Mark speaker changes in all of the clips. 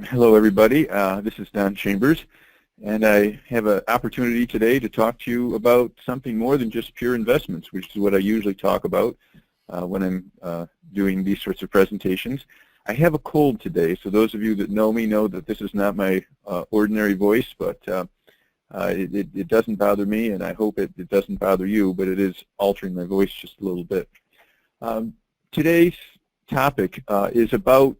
Speaker 1: Hello, everybody. This is Don Chambers, and I have an opportunity today to talk to you about something more than just pure investments, which is what I usually talk about when I'm doing these sorts of presentations. I have a cold today, so those of you that know me know that this is not my ordinary voice, but it doesn't bother me, and I hope it doesn't bother you, but it is altering my voice just a little bit. Today's topic is about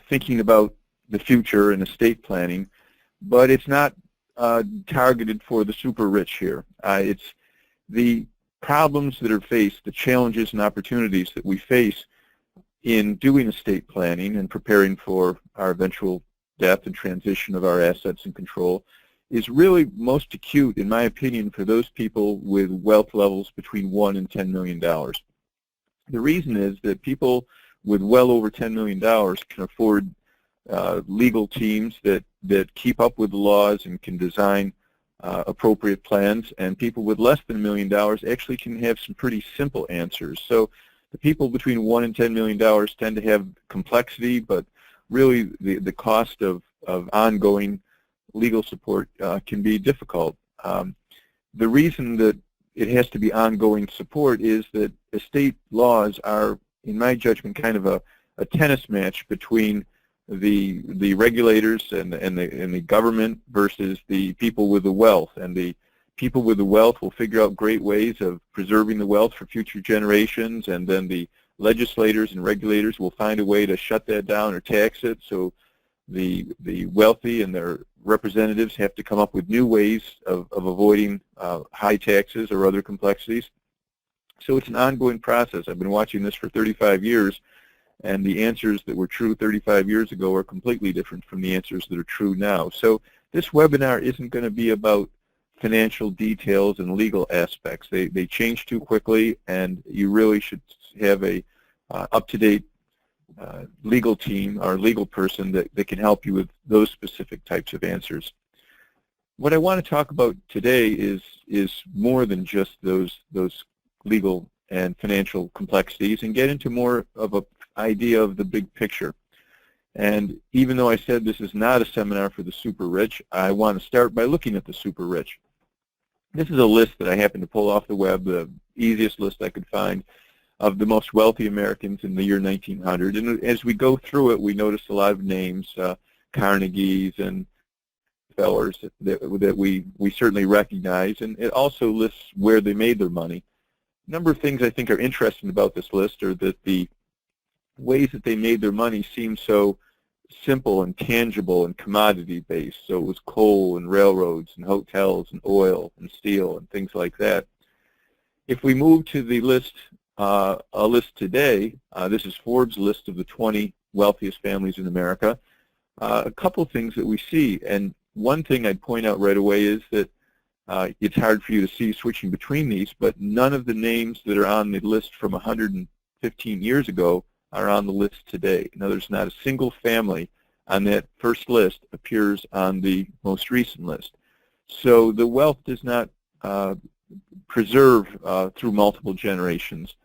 Speaker 1: thinking about the future and estate planning, but it's not targeted for the super rich here. It's the problems that are faced, the challenges and opportunities that we face in doing estate planning and preparing for our eventual death and transition of our assets and control is really most acute, in my opinion, for those people with wealth levels between $1 and $10 million. The reason is that people with well over $10 million can afford legal teams that keep up with the laws and can design appropriate plans, and people with less than $1 million actually can have some pretty simple answers. So the people between $1 and $10 million tend to have complexity, but really the cost of ongoing legal support can be difficult. The reason that it has to be ongoing support is that estate laws are, in my judgment, kind of a tennis match between the regulators and the government versus the people with the wealth. And the people with the wealth will figure out great ways of preserving the wealth for future generations, and then the legislators and regulators will find a way to shut that down or tax it. So the wealthy and their representatives have to come up with new ways of avoiding high taxes or other complexities. So it's an ongoing process. I've been watching this for 35 years. And the answers that were true 35 years ago are completely different from the answers that are true now. So this webinar isn't going to be about financial details and legal aspects. They change too quickly, and you really should have a up-to-date legal team or legal person that can help you with those specific types of answers. What I want to talk about today is more than just those legal and financial complexities, and get into more of a idea of the big picture. And even though I said this is not a seminar for the super rich, I want to start by looking at the super rich. This is a list that I happened to pull off the web, the easiest list I could find of the most wealthy Americans in the year 1900. And as we go through it, we notice a lot of names, Carnegie's and Fellers that we certainly recognize. And it also lists where they made their money. A number of things I think are interesting about this list are that the ways that they made their money seem so simple and tangible and commodity-based. So it was coal and railroads and hotels and oil and steel and things like that. If we move to the list, a list today, this is Forbes' list of the 20 wealthiest families in America. A couple of things that we see, and one thing I'd point out right away is that it's hard for you to see switching between these, but none of the names that are on the list from 115 years ago are on the list today. In other words, not a single family on that first list appears on the most recent list. So the wealth does not preserve through multiple generations.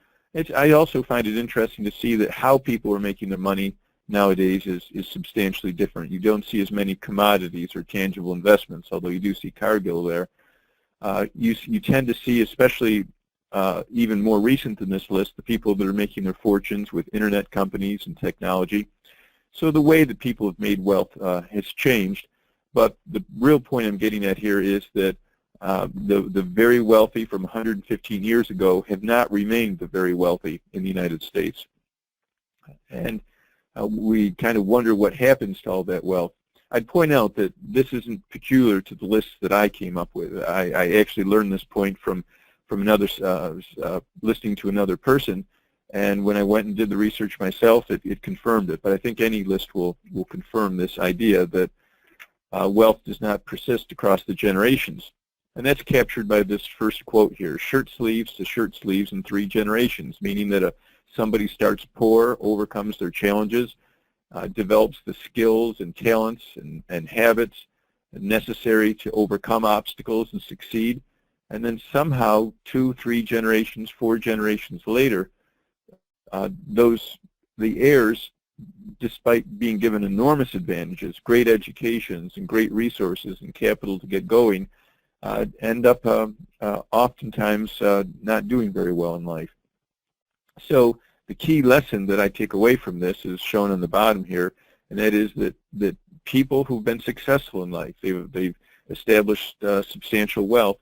Speaker 1: I also find it interesting to see that how people are making their money nowadays is substantially different. You don't see as many commodities or tangible investments, although you do see Cargill there. You tend to see, especially even more recent than this list, the people that are making their fortunes with internet companies and technology. So the way that people have made wealth has changed, but the real point I'm getting at here is that the very wealthy from 115 years ago have not remained the very wealthy in the United States. And we kind of wonder what happens to all that wealth. I'd point out that this isn't peculiar to the lists that I came up with. I actually learned this point from another listening to another person, and when I went and did the research myself, it confirmed it. But I think any list will confirm this idea that wealth does not persist across the generations. And that's captured by this first quote here: shirt sleeves to shirt sleeves in 3 generations, meaning that somebody starts poor, overcomes their challenges, develops the skills and talents and habits necessary to overcome obstacles and succeed. And then somehow 2, 3 generations, 4 generations later, the heirs despite being given enormous advantages, great educations and great resources and capital to get going, end up oftentimes not doing very well in life. So the key lesson that I take away from this is shown on the bottom here, and that is that people who've been successful in life, they've established substantial wealth,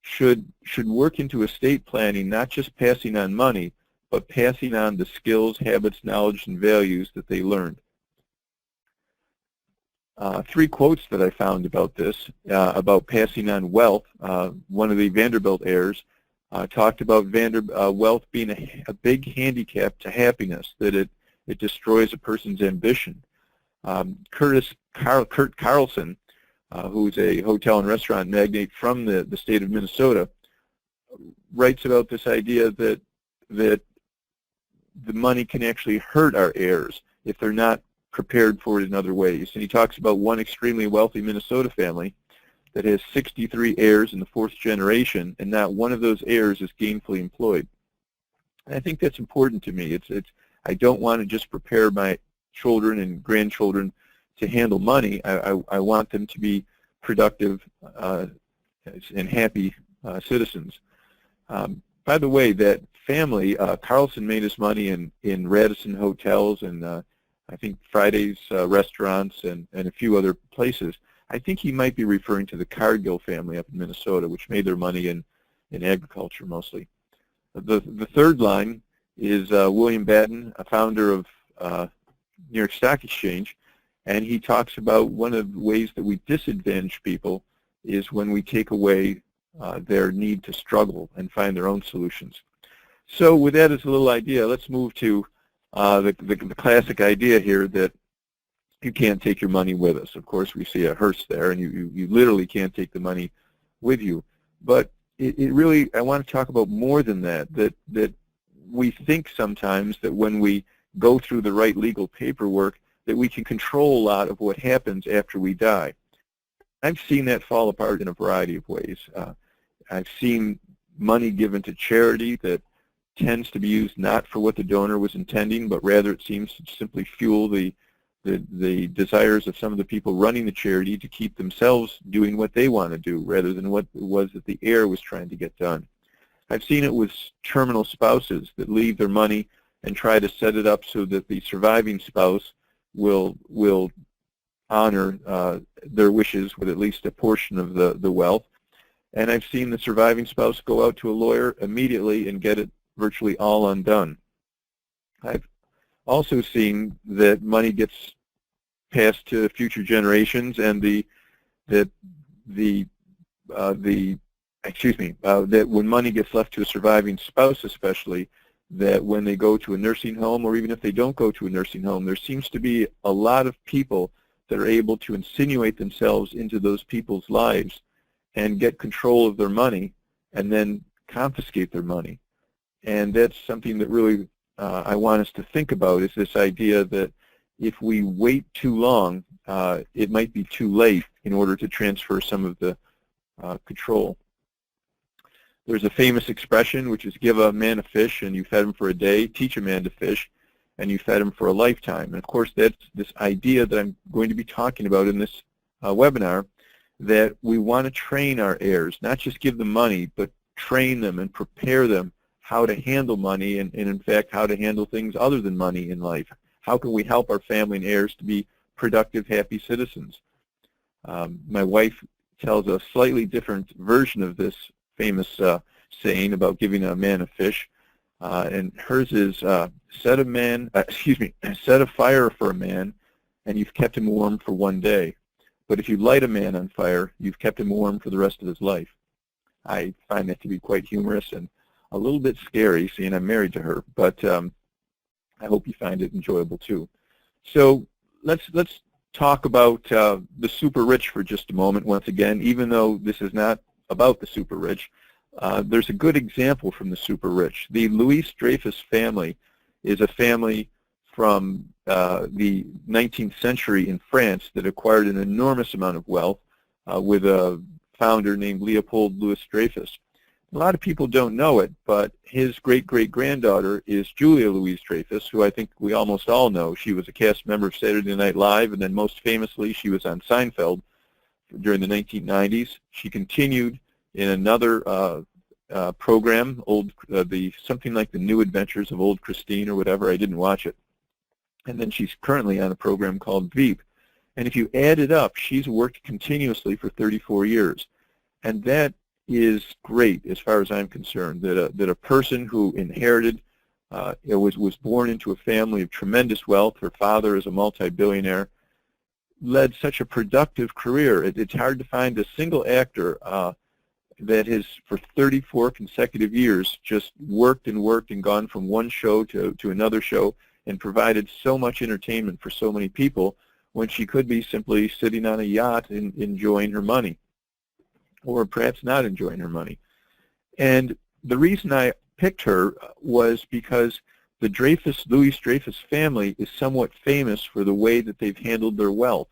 Speaker 1: should work into estate planning, not just passing on money, but passing on the skills, habits, knowledge, and values that they learned. 3 quotes that I found about this, about passing on wealth. One of the Vanderbilt heirs talked about wealth being a big handicap to happiness, that it destroys a person's ambition. Kurt Carlson, who's a hotel and restaurant magnate from the state of Minnesota, writes about this idea that the money can actually hurt our heirs if they're not prepared for it in other ways. And he talks about one extremely wealthy Minnesota family that has 63 heirs in the 4th generation, and not one of those heirs is gainfully employed. And I think that's important to me. I don't want to just prepare my children and grandchildren to handle money. I want them to be productive and happy citizens. By the way, that family, Carlson made his money in Radisson hotels and I think Friday's restaurants and a few other places. I think he might be referring to the Cargill family up in Minnesota, which made their money in agriculture mostly. The third line is William Batten, a founder of New York Stock Exchange, and he talks about one of the ways that we disadvantage people is when we take away their need to struggle and find their own solutions. So with that as a little idea, let's move to the classic idea here that you can't take your money with us. Of course, we see a hearse there, and you literally can't take the money with you. But it really, I want to talk about more than that, that we think sometimes that when we go through the right legal paperwork, that we can control a lot of what happens after we die. I've seen that fall apart in a variety of ways. I've seen money given to charity that tends to be used not for what the donor was intending, but rather it seems to simply fuel the desires of some of the people running the charity to keep themselves doing what they want to do rather than what it was that the heir was trying to get done. I've seen it with terminal spouses that leave their money and try to set it up so that the surviving spouse will honor their wishes with at least a portion of the wealth. And I've seen the surviving spouse go out to a lawyer immediately and get it virtually all undone. I've also seen that money gets passed to future generations, and that when money gets left to a surviving spouse, especially, that when they go to a nursing home, or even if they don't go to a nursing home, there seems to be a lot of people that are able to insinuate themselves into those people's lives and get control of their money and then confiscate their money. And that's something that really I want us to think about, is this idea that if we wait too long, it might be too late in order to transfer some of the control. There's a famous expression, which is give a man a fish and you fed him for a day, teach a man to fish and you fed him for a lifetime. And of course, that's this idea that I'm going to be talking about in this webinar, that we want to train our heirs, not just give them money, but train them and prepare them how to handle money and in fact, how to handle things other than money in life. How can we help our family and heirs to be productive, happy citizens? My wife tells a slightly different version of this famous saying about giving a man a fish, and hers is set a fire for a man and you've kept him warm for one day. But if you light a man on fire, you've kept him warm for the rest of his life. I find that to be quite humorous and a little bit scary, seeing I'm married to her, but I hope you find it enjoyable too. So let's talk about the super rich for just a moment once again, even though this is not about the super rich. There's a good example from the super rich. The Louis Dreyfus family is a family from the 19th century in France that acquired an enormous amount of wealth with a founder named Leopold Louis Dreyfus. A lot of people don't know it, but his great-great-granddaughter is Julia Louis-Dreyfus, who I think we almost all know. She was a cast member of Saturday Night Live, and then most famously, she was on Seinfeld during the 1990s. She continued in another program, something like The New Adventures of Old Christine or whatever. I didn't watch it. And then she's currently on a program called Veep. And if you add it up, she's worked continuously for 34 years. And that is great as far as I'm concerned, that a person who inherited, was born into a family of tremendous wealth. Her father is a multi-billionaire, led such a productive career. It's hard to find a single actor that has, for 34 consecutive years, just worked and worked and gone from one show to another show and provided so much entertainment for so many people when she could be simply sitting on a yacht and enjoying her money, or perhaps not enjoying her money. And the reason I picked her was because the Louis-Dreyfus family is somewhat famous for the way that they've handled their wealth.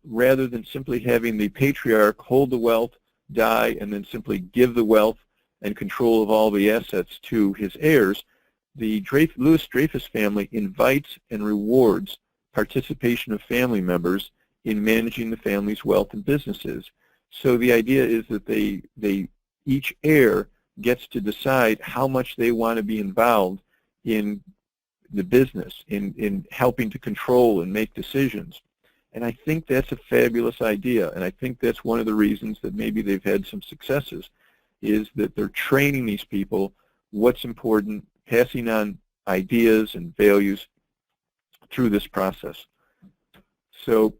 Speaker 1: Rather than simply having the patriarch hold the wealth, die, and then simply give the wealth and control of all the assets to his heirs, the Louis-Dreyfus family invites and rewards participation of family members in managing the family's wealth and businesses. So the idea is that each heir gets to decide how much they want to be involved in the business, in helping to control and make decisions. And I think that's a fabulous idea, and I think that's one of the reasons that maybe they've had some successes, is that they're training these people what's important, passing on ideas and values through this process. So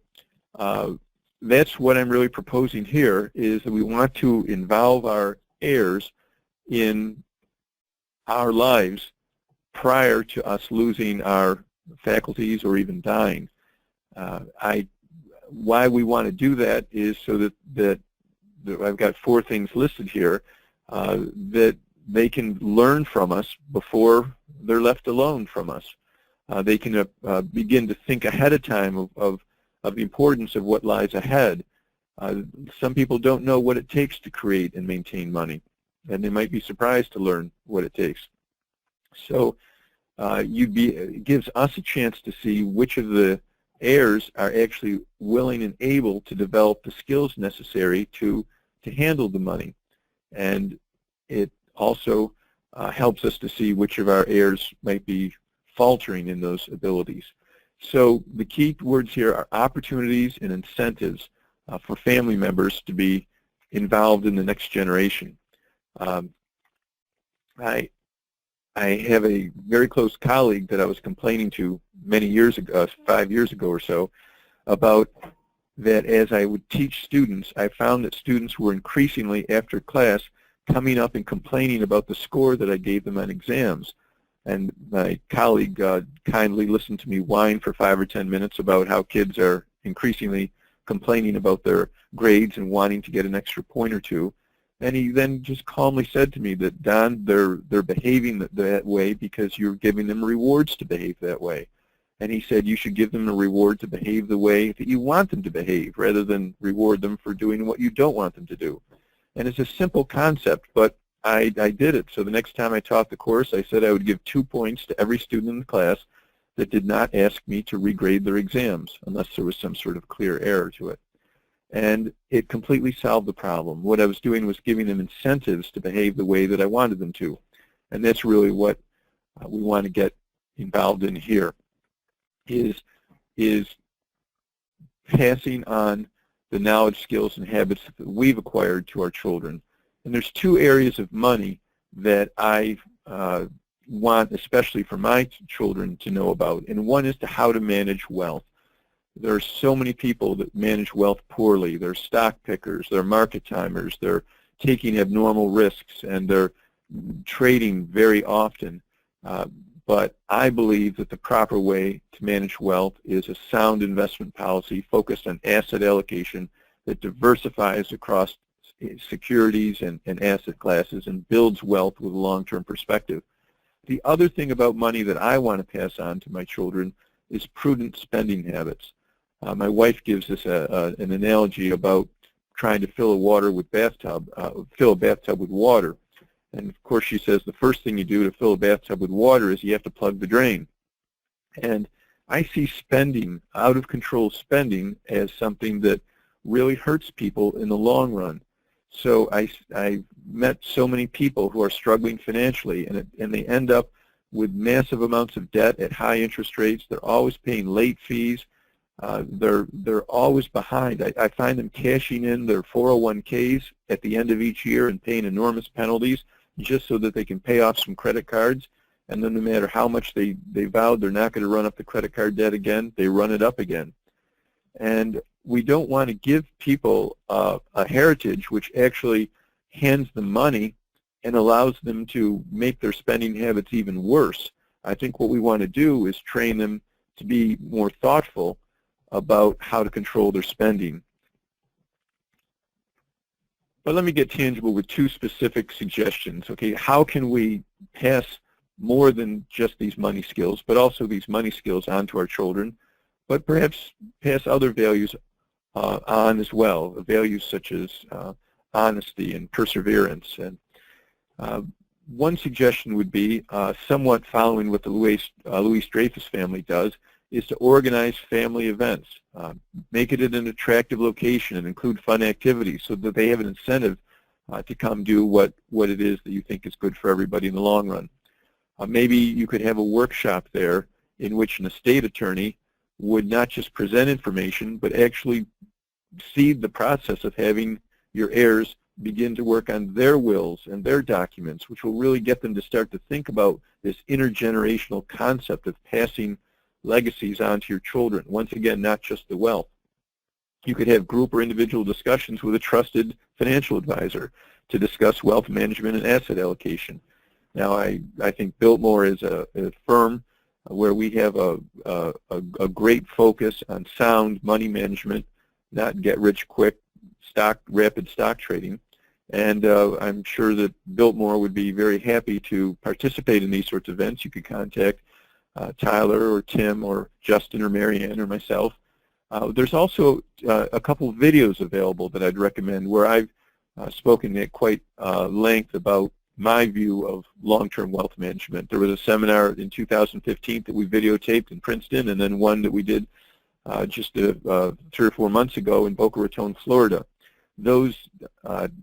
Speaker 1: that's what I'm really proposing here, is that we want to involve our heirs in our lives prior to us losing our faculties or even dying. Why we want to do that is so that I've got 4 things listed here, that they can learn from us before they're left alone from us. They can begin to think ahead of time of the importance of what lies ahead. Some people don't know what it takes to create and maintain money, and they might be surprised to learn what it takes. So it gives us a chance to see which of the heirs are actually willing and able to develop the skills necessary to handle the money. And it also helps us to see which of our heirs might be faltering in those abilities. So the key words here are opportunities and incentives for family members to be involved in the next generation. I have a very close colleague that I was complaining to many years ago, 5 years ago or so, about that as I would teach students, I found that students were increasingly, after class, coming up and complaining about the score that I gave them on exams. And my colleague kindly listened to me whine for 5 or 10 minutes about how kids are increasingly complaining about their grades and wanting to get an extra point or two. And he then just calmly said to me that, Don, they're behaving that way because you're giving them rewards to behave that way. And he said you should give them a reward to behave the way that you want them to behave, rather than reward them for doing what you don't want them to do. And it's a simple concept, but I did it. So the next time I taught the course, I said I would give 2 points to every student in the class that did not ask me to regrade their exams, unless there was some sort of clear error to it. And it completely solved the problem. What I was doing was giving them incentives to behave the way that I wanted them to. And that's really what we want to get involved in here, is passing on the knowledge, skills, and habits that we've acquired to our children. And there's 2 areas of money that I want, especially for my children, to know about. And one is how to manage wealth. There are so many people that manage wealth poorly. They're stock pickers, they're market timers, they're taking abnormal risks, and they're trading very often. But I believe that the proper way to manage wealth is a sound investment policy focused on asset allocation that diversifies across securities and asset classes and builds wealth with a long-term perspective. The other thing about money that I want to pass on to my children is prudent spending habits. My wife gives us an analogy about trying to fill a bathtub with water. And of course she says the first thing you do to fill a bathtub with water is you have to plug the drain. And I see spending, out of control spending, as something that really hurts people in the long run. So I've met so many people who are struggling financially, and they end up with massive amounts of debt at high interest rates. They're always paying late fees. They're always behind. I find them cashing in their 401ks at the end of each year and paying enormous penalties just so that they can pay off some credit cards. And then no matter how much they vowed they're not going to run up the credit card debt again, they run it up again. And we don't want to give people a heritage which actually hands them money and allows them to make their spending habits even worse. I think what we want to do is train them to be more thoughtful about how to control their spending. But let me get tangible with two specific suggestions. Okay, how can we pass more than just these money skills, but also these money skills onto our children, but perhaps pass other values on as well, values such as honesty and perseverance. And one suggestion would be, somewhat following what the Louis Dreyfus family does, is to organize family events. Make it at an attractive location and include fun activities so that they have an incentive to come do what it is that you think is good for everybody in the long run. Maybe you could have a workshop there in which an estate attorney would not just present information, but actually seed the process of having your heirs begin to work on their wills and their documents, which will really get them to start to think about this intergenerational concept of passing legacies on to your children. Once again, not just the wealth. You could have group or individual discussions with a trusted financial advisor to discuss wealth management and asset allocation. Now, I think Biltmore is a firm where we have a great focus on sound money management, not get-rich-quick rapid stock trading. And I'm sure that Biltmore would be very happy to participate in these sorts of events. You could contact Tyler or Tim or Justin or Marianne or myself. There's also a couple of videos available that I'd recommend where I've spoken at quite length about my view of long-term wealth management. There was a seminar in 2015 that we videotaped in Princeton, and then one that we did just 3 or 4 months ago in Boca Raton, Florida. Those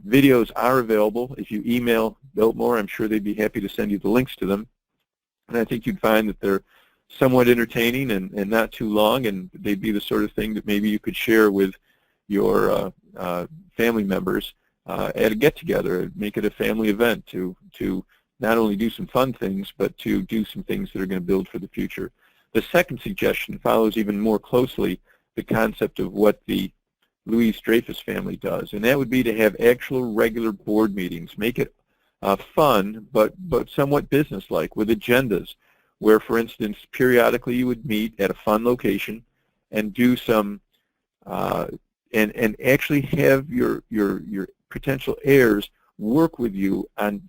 Speaker 1: videos are available. If you email Biltmore, I'm sure they'd be happy to send you the links to them. And I think you'd find that they're somewhat entertaining and not too long, and they'd be the sort of thing that maybe you could share with your family members at a get-together. Make it a family event to not only do some fun things, but to do some things that are going to build for the future. The second suggestion follows even more closely the concept of what the Louis Dreyfus family does, and that would be to have actual regular board meetings. Make it fun, but somewhat business-like, with agendas, where, for instance, periodically you would meet at a fun location and do some, and actually have your potential heirs work with you on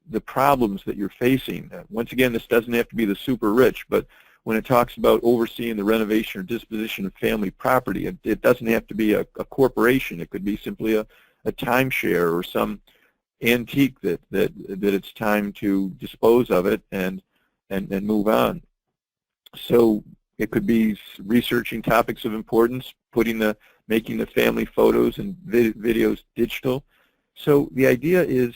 Speaker 1: the problems that you're facing. Once again, this doesn't have to be the super rich, but when it talks about overseeing the renovation or disposition of family property, it doesn't have to be a corporation. It could be simply a timeshare or some antique that it's time to dispose of it and move on. So it could be researching topics of importance, making the family photos and videos digital. So the idea is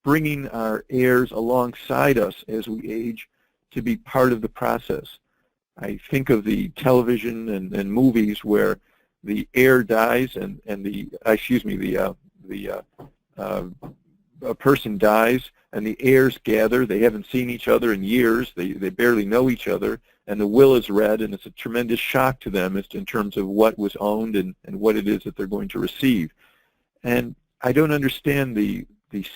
Speaker 1: bringing our heirs alongside us as we age to be part of the process. I think of the television and movies where the heir dies and a person dies and the heirs gather. They haven't seen each other in years. They barely know each other, and the will is read, and it's a tremendous shock to them in terms of what was owned and what it is that they're going to receive. And I don't understand the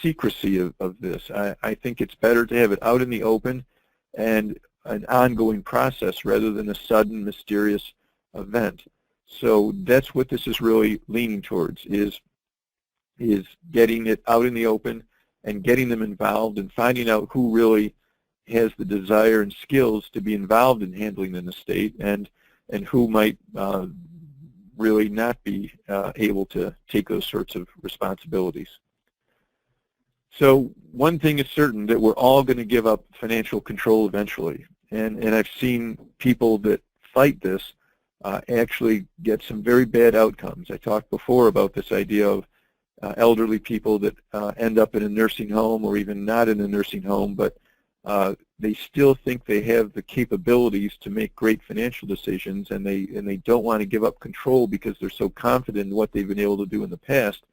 Speaker 1: secrecy of this. I think it's better to have it out in the open and an ongoing process rather than a sudden, mysterious event. So that's what this is really leaning towards, is getting it out in the open and getting them involved and finding out who really has the desire and skills to be involved in handling an estate and who might really not be able to take those sorts of responsibilities. So one thing is certain, that we're all going to give up financial control eventually. And I've seen people that fight this actually get some very bad outcomes. I talked before about this idea of elderly people that end up in a nursing home, or even not in a nursing home, but they still think they have the capabilities to make great financial decisions, and they don't want to give up control because they're so confident in what they've been able to do in the past.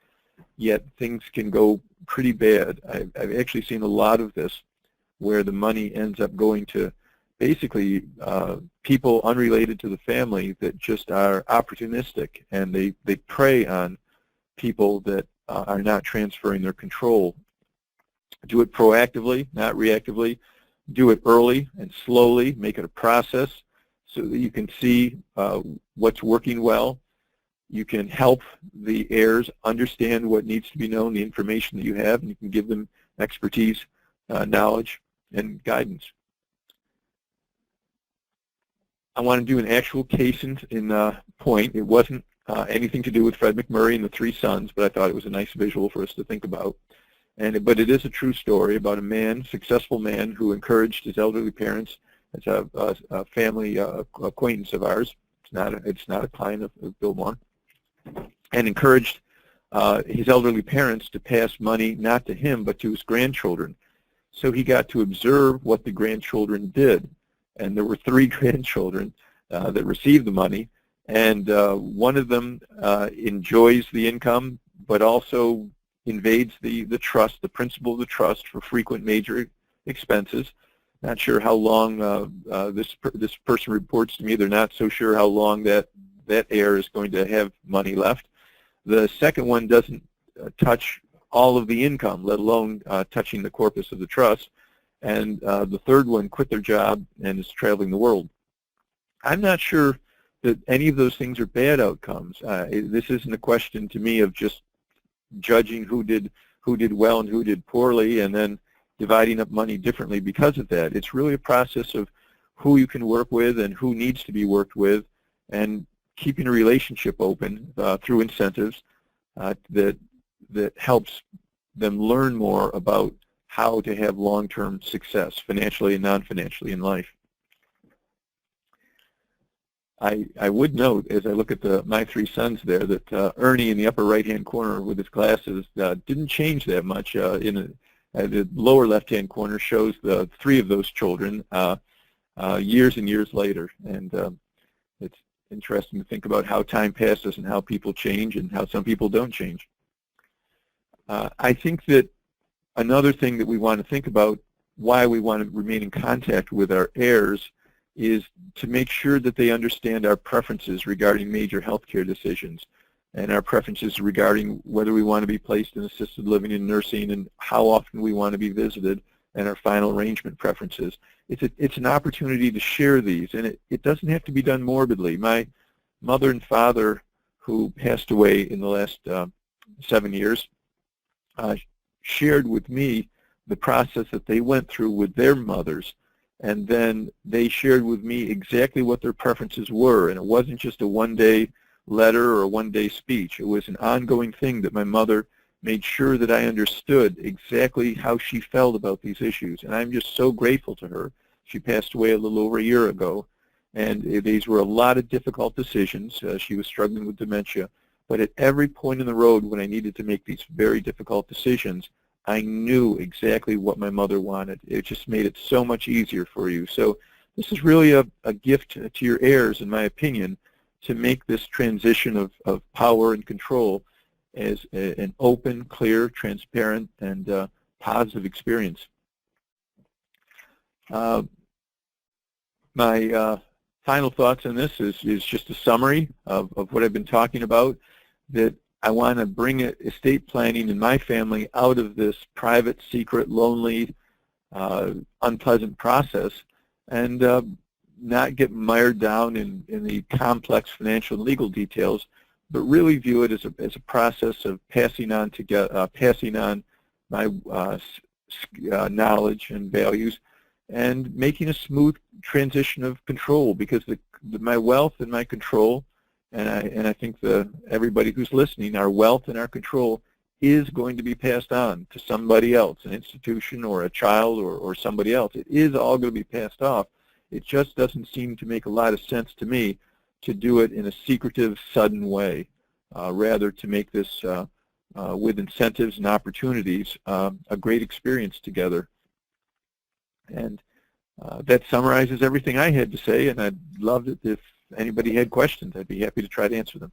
Speaker 1: Yet things can go pretty bad. I've actually seen a lot of this, where the money ends up going to basically people unrelated to the family that just are opportunistic, and they prey on people that are not transferring their control. Do it proactively, not reactively. Do it early and slowly. Make it a process so that you can see what's working well. You can help the heirs understand what needs to be known, the information that you have, and you can give them expertise, knowledge, and guidance. I want to do an actual case in point. It wasn't anything to do with Fred McMurray and the three sons, but I thought it was a nice visual for us to think about. But it is a true story about a man, successful man, who encouraged his elderly parents. It's a family acquaintance of ours. It's not a client of Biltmore. And encouraged his elderly parents to pass money not to him but to his grandchildren. So he got to observe what the grandchildren did. And there were three grandchildren that received the money. And one of them enjoys the income, but also invades the trust, the principle of the trust, for frequent major expenses. Not sure how long this person reports to me. They're not so sure how long that heir is going to have money left. The second one doesn't touch all of the income, let alone touching the corpus of the trust. And the third one quit their job and is traveling the world. I'm not sure that any of those things are bad outcomes. This isn't a question to me of just judging who did well and who did poorly and then dividing up money differently because of that. It's really a process of who you can work with and who needs to be worked with, and keeping a relationship open through incentives that helps them learn more about how to have long-term success, financially and non-financially, in life. I would note, as I look at my three sons there, that Ernie in the upper right-hand corner with his glasses didn't change that much. The lower left-hand corner shows the three of those children years and years later. And it's interesting to think about how time passes and how people change and how some people don't change. I think that another thing that we want to think about, why we want to remain in contact with our heirs, is to make sure that they understand our preferences regarding major healthcare decisions, and our preferences regarding whether we want to be placed in assisted living and nursing, and how often we want to be visited, and our final arrangement preferences. It's an opportunity to share these, and it doesn't have to be done morbidly. My mother and father, who passed away in the last 7 years, shared with me the process that they went through with their mothers. And then they shared with me exactly what their preferences were. And it wasn't just a one-day letter or a one-day speech. It was an ongoing thing that my mother made sure that I understood exactly how she felt about these issues. And I'm just so grateful to her. She passed away a little over a year ago. And these were a lot of difficult decisions. She was struggling with dementia. But at every point in the road when I needed to make these very difficult decisions, I knew exactly what my mother wanted. It just made it so much easier for you. So this is really a gift to your heirs, in my opinion, to make this transition of power and control as an open, clear, transparent, and positive experience. My final thoughts on this is just a summary of what I've been talking about, that I want to bring estate planning in my family out of this private, secret, lonely, unpleasant process, and not get mired down in the complex financial and legal details, but really view it as a process of passing on my knowledge and values, and making a smooth transition of control, because my wealth and my control, and I think everybody who's listening, our wealth and our control is going to be passed on to somebody else, an institution or a child or somebody else. It is all going to be passed off. It just doesn't seem to make a lot of sense to me to do it in a secretive, sudden way. Rather to make this, with incentives and opportunities, a great experience together. And that summarizes everything I had to say, and I'd love it if anybody had questions. I'd be happy to try to answer them.